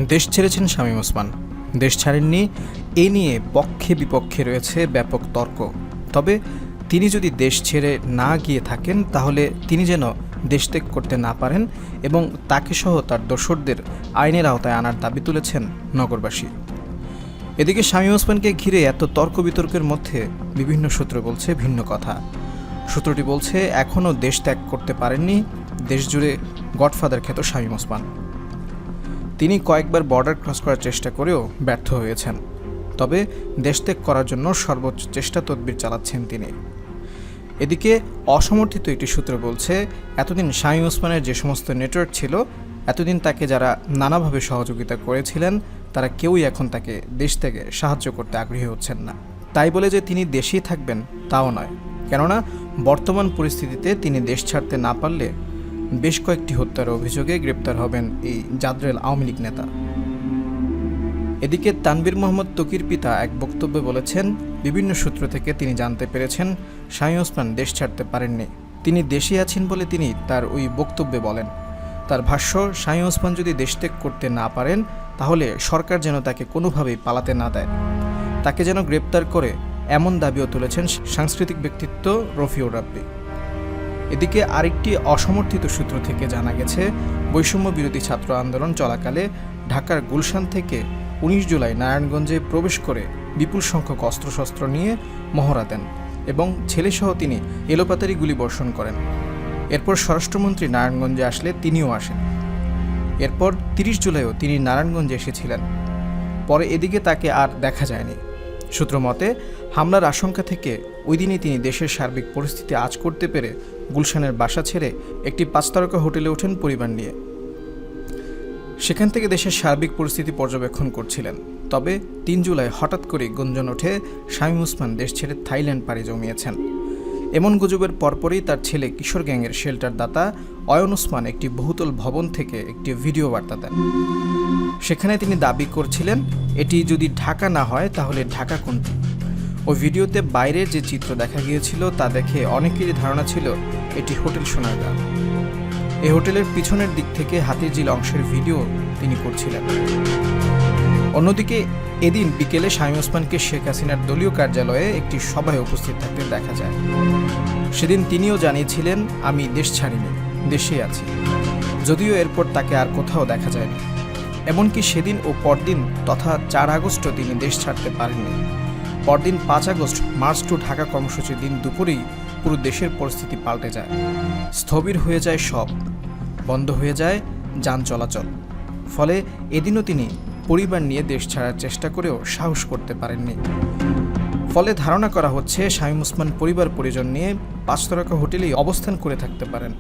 দেশ ছেড়েছেন শামীম ওসমান। দেশ ছাড়েননি এ নিয়ে পক্ষে বিপক্ষে রয়েছে ব্যাপক তর্ক। তবে তিনি যদি দেশ ছেড়ে না গিয়ে থাকেন তাহলে তিনি যেন দেশ ত্যাগ করতে না পারেন এবং তাকে সহ তার দোসরদের আইনের আওতায় আনার দাবি তুলেছেন নগরবাসী। এদিকে শামীম ওসমানকে ঘিরে এত তর্ক বিতর্কের মধ্যে বিভিন্ন সূত্র বলছে ভিন্ন কথা। সূত্রটি বলছে এখনও দেশ ত্যাগ করতে পারেননি দেশজুড়ে গডফাদার খ্যাত শামীম ওসমান। তিনি কয়েকবার বর্ডার ক্রস করার চেষ্টা করেও ব্যর্থ হয়েছেন। তবে দেশ ত্যাগ করার জন্য সর্বোচ্চ চেষ্টা তদবির চালাচ্ছেন তিনি। এদিকে অসমর্থিত একটি সূত্র বলছে এতদিন শামীম ওসমানের যে সমস্ত নেটওয়ার্ক ছিল, এতদিন তাকে যারা নানাভাবে সহযোগিতা করেছিলেন তারা কেউই এখন তাকে দেশ থেকে সাহায্য করতে আগ্রহী হচ্ছেন না। তাই বলে যে তিনি দেশেই থাকবেন তাও নয়, কেননা বর্তমান পরিস্থিতিতে তিনি দেশ ছাড়তে না পারলে বেশ কয়েকটি হত্যার অভিযোগে গ্রেপ্তার হবেন এই জাদ্রেল আওয়ামী লীগ নেতা। এদিকে তানভীর মোহাম্মদ ত্বকীর পিতা এক বক্তব্যে বলেছেন, বিভিন্ন সূত্র থেকে তিনি জানতে পেরেছেন শামীম ওসমান দেশ ছাড়তে পারেননি। তিনি দেশে আছেন বলে তিনি তার ওই বক্তব্যে বলেন। তার ভাষ্য, শামীম ওসমান যদি দেশ ত্যাগ করতে না পারেন তাহলে সরকার যেন তাকে কোনোভাবেই পালাতে না দেয়, তাকে যেন গ্রেপ্তার করে এমন দাবিও তুলেছেন সাংস্কৃতিক ব্যক্তিত্ব রফিউর রাব্বি। এদিকে আরেকটি অসমর্থিত সূত্র থেকে জানা গেছে, বৈষম্য বিরোধী ছাত্র আন্দোলন চলাকালে ঢাকার গুলশান থেকে 19 জুলাই নারায়ণগঞ্জে প্রবেশ করে বিপুল সংখ্যক অস্ত্রশস্ত্র নিয়ে মহড়া দেন এবং ছেলেসহ তিনি এলোপাতারি গুলি বর্ষণ করেন। এরপর স্বরাষ্ট্রমন্ত্রী নারায়ণগঞ্জে আসলে তিনিও আসেন। এরপর 30 জুলাইও তিনি নারায়ণগঞ্জে এসেছিলেন। পরে এদিকে তাকে আর দেখা যায়নি। সূত্র মতে হামলার আশঙ্কা থেকে ওই দিনই তিনি দেশের সার্বিক পরিস্থিতি আঁচ করতে পেরে গুলশানের বাসা ছেড়ে একটি 5 তারকা হোটেলে ওঠেন পরিবার নিয়ে। সেখান থেকে দেশের সার্বিক পরিস্থিতি পর্যবেক্ষণ করছিলেন। তবে 3 জুলাই হঠাৎ করে গুঞ্জন ওঠে শামীম ওসমান দেশ ছেড়ে থাইল্যান্ড পাড়ি জমিয়েছেন। এমন গুজবের পরপরই তার ছেলে কিশোর গ্যাংয়ের শেল্টার দাতা অয়ন ওসমান একটি বহুতল ভবন থেকে একটি ভিডিও বার্তা দেন। সেখানে তিনি দাবি করছিলেন এটি যদি ঢাকা না হয় তাহলে ঢাকা কোনটি। ওই ভিডিওতে বাইরের যে চিত্র দেখা গিয়েছিল তা দেখে অনেকেরই ধারণা ছিল এটি হোটেল সোনারগাঁ। এই হোটেলের পিছনের দিক থেকে হাতিরঝিল অংশের ভিডিও তিনি করছিলেন। অন্যদিকে এদিন বিকেলে শামীম ওসমানকে শেখ হাসিনার দলীয় কার্যালয়ে একটি সভায় উপস্থিত থাকতে দেখা যায়। সেদিন তিনিও জানিয়েছিলেন, আমি দেশ ছাড়িনি, দেশেই আছি। যদিও এরপর তাকে আর কোথাও দেখা যায়নি। এমনকি সেদিন ও পরদিন তথা 4 আগস্টও তিনি দেশ ছাড়তে পারেননি। পরদিন 5 আগস্ট মার্চ টু ঢাকা কর্মসূচির দিন দুপুরেই পুরো দেশের পরিস্থিতি পাল্টে যায়। স্থবির হয়ে যায় সব, বন্ধ হয়ে যায় যান চলাচল। ফলে এদিনও তিনি পরিবার নিয়ে দেশ ছাড়ার চেষ্টা করেও সাহস করতে পারেননি। ফলে ধারণা করা হচ্ছে শামীম ওসমান পরিবার পরিজন নিয়ে 5 তারকা হোটেলেই অবস্থান করে থাকতে পারেন।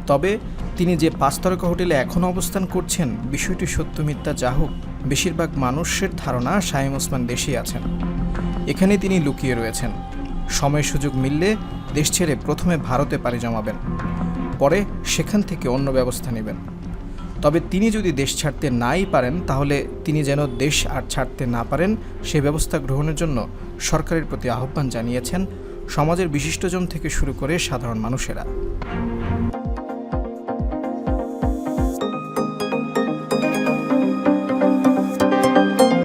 তবে তিনি যে 5 তারকা হোটেলে এখনও অবস্থান করছেন বিষয়টি সত্য মিথ্যা যা হোক, বেশিরভাগ মানুষের ধারণা শামীম ওসমান দেশেই আছেন। এখানে তিনি লুকিয়ে রয়েছেন। সময় সুযোগ মিললে দেশ ছেড়ে প্রথমে ভারতে পাড়ি জমাবেন, পরে সেখান থেকে অন্য ব্যবস্থা নেবেন। তবে তিনি যদি দেশ ছাড়তে নাই পারেন তাহলে তিনি যেন দেশ আর ছাড়তে না পারেন সে ব্যবস্থা গ্রহণের জন্য সরকারের প্রতি আহ্বান জানিয়েছেন সমাজের বিশিষ্টজন থেকে শুরু করে সাধারণ মানুষেরা।